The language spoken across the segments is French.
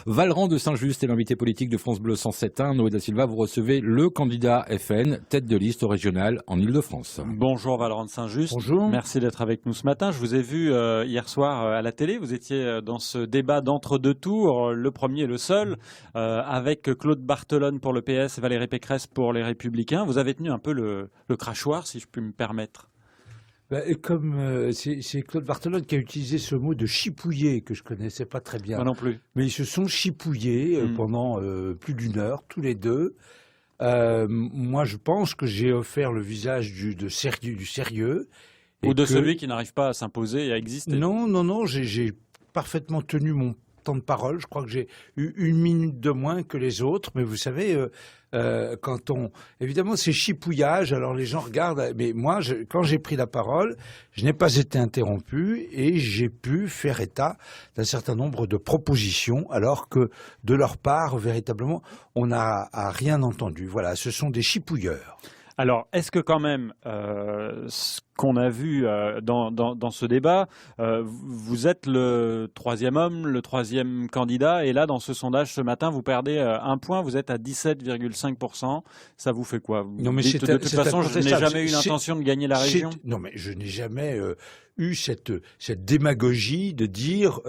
Valran de Saint-Just est l'invité politique de France Bleu 107.1. Noé da Silva, vous recevez le candidat FN, tête de liste au régional en Ile-de-France. Bonjour Valran de Saint-Just. Bonjour. Merci d'être avec nous ce matin. Je vous ai vu hier soir à la télé. Vous étiez dans ce débat d'entre-deux tours, le premier et le seul, avec Claude Barthelone pour le PS et Valérie Pécresse pour les Républicains. Vous avez tenu un peu le crachoir, si je puis me permettre. Comme c'est Claude Barthelone qui a utilisé ce mot de chipouiller que je connaissais pas très bien. Moi non plus. Mais ils se sont chipouillés pendant plus d'une heure, tous les deux. Moi, je pense que j'ai offert le visage du sérieux. Ou de celui qui n'arrive pas à s'imposer et à exister. Non, j'ai parfaitement tenu mon temps de parole. Je crois que j'ai eu 1 minute de moins que les autres. Mais vous savez, évidemment, c'est chipouillage. Alors les gens regardent. Mais moi, quand j'ai pris la parole, je n'ai pas été interrompu et j'ai pu faire état d'un certain nombre de propositions, alors que de leur part, véritablement, on n'a rien entendu. Voilà, ce sont des chipouilleurs. Alors, est-ce que quand même, ce qu'on a vu dans ce débat, vous êtes le troisième homme, le troisième candidat, et là, dans ce sondage ce matin, vous perdez 1 point, vous êtes à 17,5%. Ça vous fait quoi? Non, mais de toute façon, je n'ai jamais eu l'intention de gagner la région. Non, mais je n'ai jamais eu cette démagogie de dire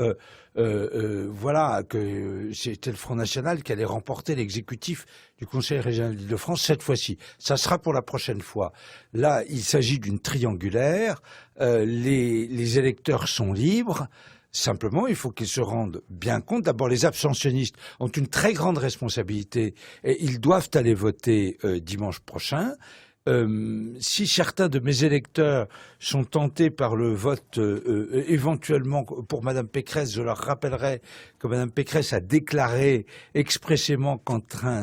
voilà que c'était le Front National qui allait remporter l'exécutif du Conseil régional d'Île-de-France cette fois-ci. Ça sera pour la prochaine fois. Là, il s'agit d'une triangulaire. Les électeurs sont libres. Simplement, il faut qu'ils se rendent bien compte. D'abord, les abstentionnistes ont une très grande responsabilité et ils doivent aller voter dimanche prochain. Si certains de mes électeurs sont tentés par le vote éventuellement pour Madame Pécresse, je leur rappellerai que Madame Pécresse a déclaré expressément qu'entre un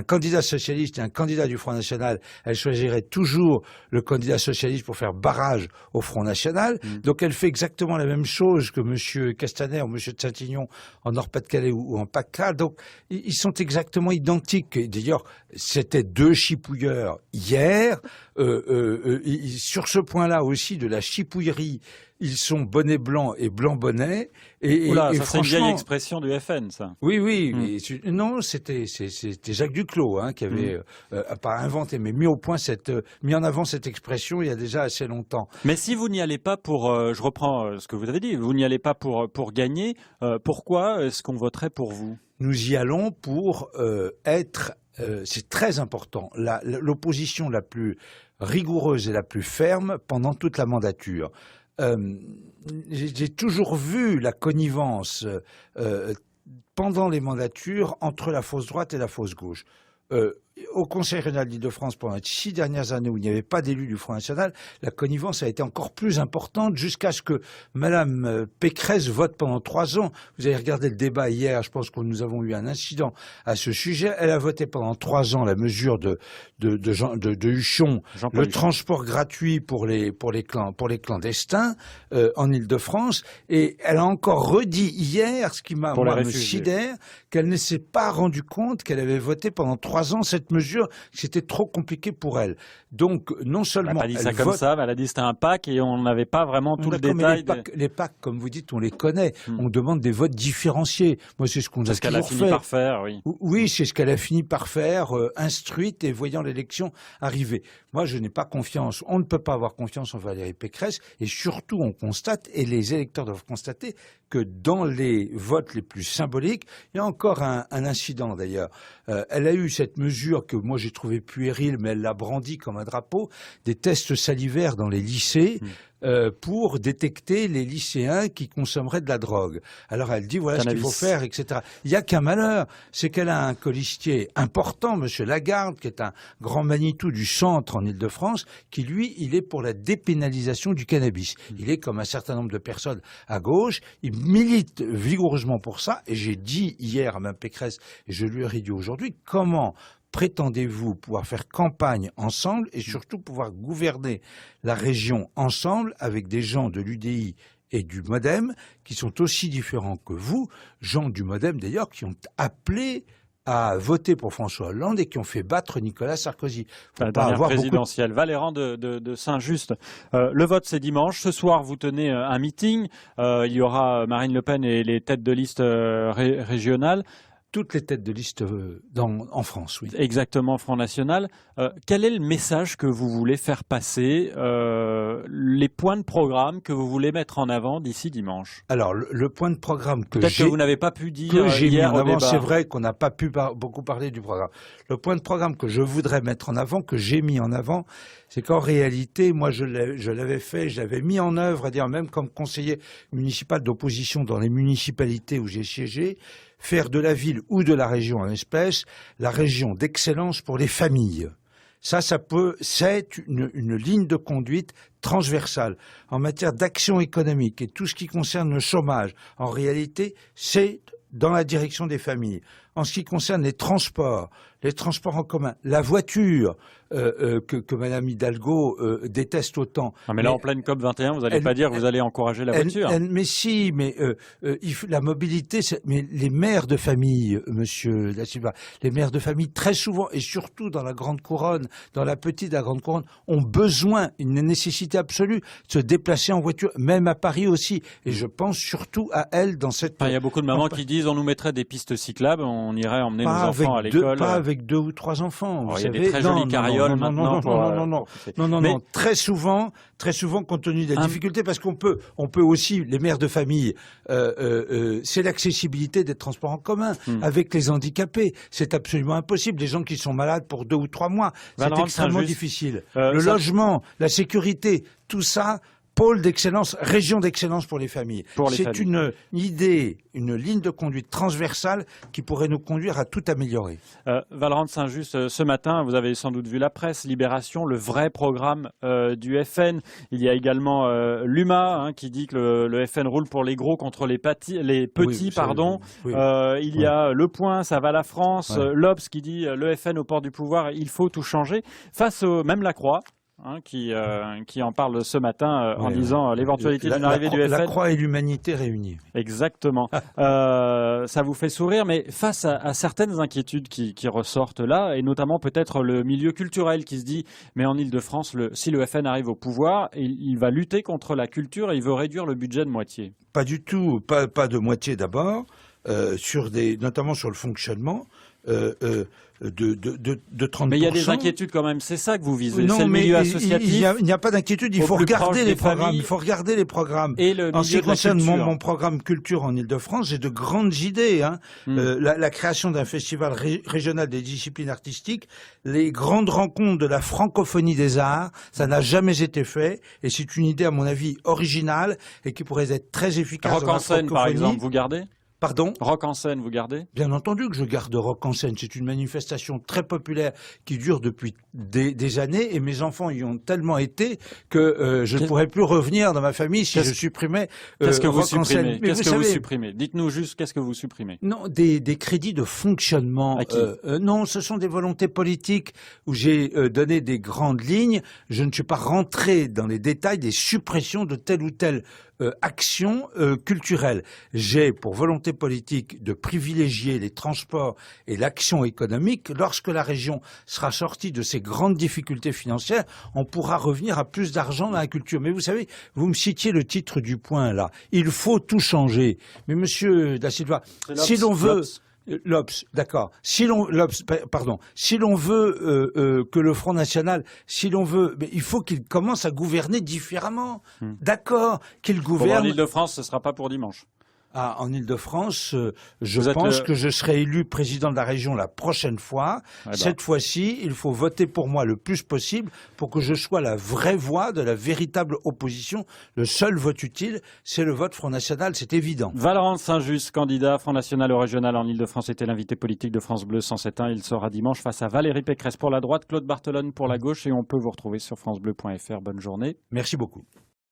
candidat socialiste et un candidat du Front National, elle choisirait toujours le candidat socialiste pour faire barrage au Front National. Donc elle fait exactement la même chose que Monsieur Castaner ou Monsieur de Saint-Aignan en Nord-Pas-de-Calais ou en PACA. Donc ils sont exactement identiques. D'ailleurs, c'était 2 chipouilleurs hier. Sur ce point-là aussi de la chipouillerie, ils sont bonnet blanc et blanc bonnet. Oula, ça c'est une vieille expression du FN, ça. Oui. Non, c'était Jacques Duclos qui avait pas inventé, mais mis en avant cette expression il y a déjà assez longtemps. Mais si vous n'y allez pas pour, je reprends ce que vous avez dit, vous n'y allez pas pour gagner, pourquoi est-ce qu'on voterait pour vous? Nous y allons pour être... c'est très important, l'opposition la plus rigoureuse et la plus ferme pendant toute la mandature. J'ai toujours vu la connivence pendant les mandatures entre la fausse droite et la fausse gauche. Au Conseil régional d'Île-de-France, pendant les 6 dernières années où il n'y avait pas d'élu du Front National, la connivence a été encore plus importante jusqu'à ce que Madame Pécresse vote pendant 3 ans. Vous avez regardé le débat hier, je pense que nous avons eu un incident à ce sujet. Elle a voté pendant 3 ans la mesure de Huchon, le transport gratuit pour les clandestins en Île-de-France, et elle a encore redit hier, ce qui me sidère, qu'elle ne s'est pas rendue compte qu'elle avait voté pendant 3 ans cette mesure, c'était trop compliqué pour elle. Donc, non seulement... Elle n'a pas dit ça comme ça, mais elle a dit que c'était un PAC et on n'avait pas vraiment tout le détail. Les PAC, comme vous dites, on les connaît. On demande des votes différenciés. Moi, c'est ce qu'on a toujours fait. C'est ce qu'elle a fini par faire, oui. Oui, c'est ce qu'elle a fini par faire, instruite et voyant l'élection arriver. Moi, je n'ai pas confiance. On ne peut pas avoir confiance en Valérie Pécresse. Et surtout, on constate, et les électeurs doivent constater, que dans les votes les plus symboliques, il y a encore un incident d'ailleurs. Elle a eu cette mesure que moi j'ai trouvé puérile, mais elle l'a brandi comme un drapeau, des tests salivaires dans les lycées pour détecter les lycéens qui consommeraient de la drogue. Alors elle dit voilà ce qu'il faut faire, etc. Il n'y a qu'un malheur, c'est qu'elle a un colistier important, Monsieur Lagarde, qui est un grand Manitou du centre en Île-de-France, qui lui, il est pour la dépénalisation du cannabis. Il est comme un certain nombre de personnes à gauche, il milite vigoureusement pour ça, et j'ai dit hier à Mme Pécresse, et je lui ai redit aujourd'hui, comment prétendez-vous pouvoir faire campagne ensemble et surtout pouvoir gouverner la région ensemble avec des gens de l'UDI et du MoDem qui sont aussi différents que vous, gens du MoDem d'ailleurs, qui ont appelé à voter pour François Hollande et qui ont fait battre Nicolas Sarkozy. La dernière présidentielle. Valéran de Saint-Just. Le vote, c'est dimanche. Ce soir, vous tenez un meeting. Il y aura Marine Le Pen et les têtes de liste régionales. Toutes les têtes de liste en France, oui. Exactement, Front National. Quel est le message que vous voulez faire passer, les points de programme que vous voulez mettre en avant d'ici dimanche? Alors, le point de programme que Peut-être que vous n'avez pas pu dire j'ai mis hier en au avant, débat. c'est vrai qu'on n'a pas pu beaucoup parler du programme. Le point de programme que je voudrais mettre en avant, que j'ai mis en avant, c'est qu'en réalité, moi, je l'avais fait, je l'avais mis en œuvre, c'est-à-dire même comme conseiller municipal d'opposition dans les municipalités où j'ai siégé, faire de la ville ou de la région en espèce la région d'excellence pour les familles. C'est une ligne de conduite transversale en matière d'action économique et tout ce qui concerne le chômage. En réalité, c'est dans la direction des familles. En ce qui concerne les transports en commun, la voiture que Mme Hidalgo déteste autant. Non, mais là, en pleine COP21, vous n'allez pas dire que vous allez encourager la voiture. Mais si, mais la mobilité, mais les mères de famille, Monsieur Da Silva, les mères de famille, très souvent, et surtout dans la grande couronne, dans la petite et la grande couronne, ont besoin, une nécessité absolue, de se déplacer en voiture, même à Paris aussi. Et je pense surtout à elles dans cette... Il y a beaucoup de mamans qui disent on nous mettrait des pistes cyclables, on irait emmener nos enfants à l'école. Pas avec 2 ou 3 enfants. Il y a des très jolies carrioles maintenant. Non. Très souvent, compte tenu des difficultés, parce qu'on peut aussi, les mères de famille, c'est l'accessibilité des transports en commun avec les handicapés. C'est absolument impossible. Les gens qui sont malades pour 2 ou 3 mois, c'est extrêmement difficile. Le logement, la sécurité, tout ça. Pôle d'excellence, région d'excellence pour les familles. C'est une idée, une ligne de conduite transversale qui pourrait nous conduire à tout améliorer. Valéran de Saint-Just, ce matin, vous avez sans doute vu la presse, Libération, le vrai programme du FN. Il y a également l'UMA qui dit que le FN roule pour les gros contre les petits. Oui. Il y a Le Point, ça va la France, l'Obs qui dit le FN au port du pouvoir, il faut tout changer. Même La Croix. Qui en parle ce matin en disant l'éventualité d'une arrivée du FN. La Croix et l'humanité réunies. Exactement. Ça vous fait sourire, mais face à certaines inquiétudes qui ressortent là, et notamment peut-être le milieu culturel qui se dit, mais en Ile-de-France, si le FN arrive au pouvoir, il va lutter contre la culture et il veut réduire le budget de moitié. Pas du tout, pas de moitié d'abord, notamment sur le fonctionnement. De 30%. Mais il y a des inquiétudes quand même, c'est ça que vous visez, c'est le milieu associatif. Il n'y a pas d'inquiétude, il faut regarder les programmes. Il faut regarder les programmes. Et le en ce qui concerne mon programme culture en Ile-de-France, j'ai de grandes idées. La création d'un festival régional des disciplines artistiques, les grandes rencontres de la francophonie des arts, ça n'a jamais été fait. Et c'est une idée, à mon avis, originale et qui pourrait être très efficace. Rock en scène, par exemple, vous gardez ? Pardon ? Rock en scène, vous gardez ? Bien entendu que je garde Rock en scène. C'est une manifestation très populaire qui dure depuis des années et mes enfants y ont tellement été que je ne pourrais plus revenir dans ma famille si je supprimais Rock en scène. Qu'est-ce que vous supprimez ? Dites-nous juste qu'est-ce que vous supprimez ? Non, des crédits de fonctionnement. À qui ? Non, ce sont des volontés politiques où j'ai donné des grandes lignes. Je ne suis pas rentré dans les détails des suppressions de telle ou telle action culturelle. J'ai pour volonté politique de privilégier les transports et l'action économique. Lorsque la région sera sortie de ses grandes difficultés financières, on pourra revenir à plus d'argent dans la culture. Mais vous savez, vous me citiez le titre du Point là. Il faut tout changer. Mais Monsieur Da Silva, si l'on veut... L'Obs, d'accord. Si l'on veut que le Front National, mais il faut qu'il commence à gouverner différemment. D'accord, qu'il gouverne. En Ile-de-France, ce ne sera pas pour dimanche. En Ile-de-France, je pense que je serai élu président de la région la prochaine fois. Cette fois-ci, il faut voter pour moi le plus possible pour que je sois la vraie voix de la véritable opposition. Le seul vote utile, c'est le vote Front National, c'est évident. Valéran de Saint-Just, candidat Front National au régional en Ile-de-France, était l'invité politique de France Bleu 107.1. Il sera dimanche face à Valérie Pécresse pour la droite, Claude Barthelone pour la gauche et on peut vous retrouver sur francebleu.fr. Bonne journée. Merci beaucoup.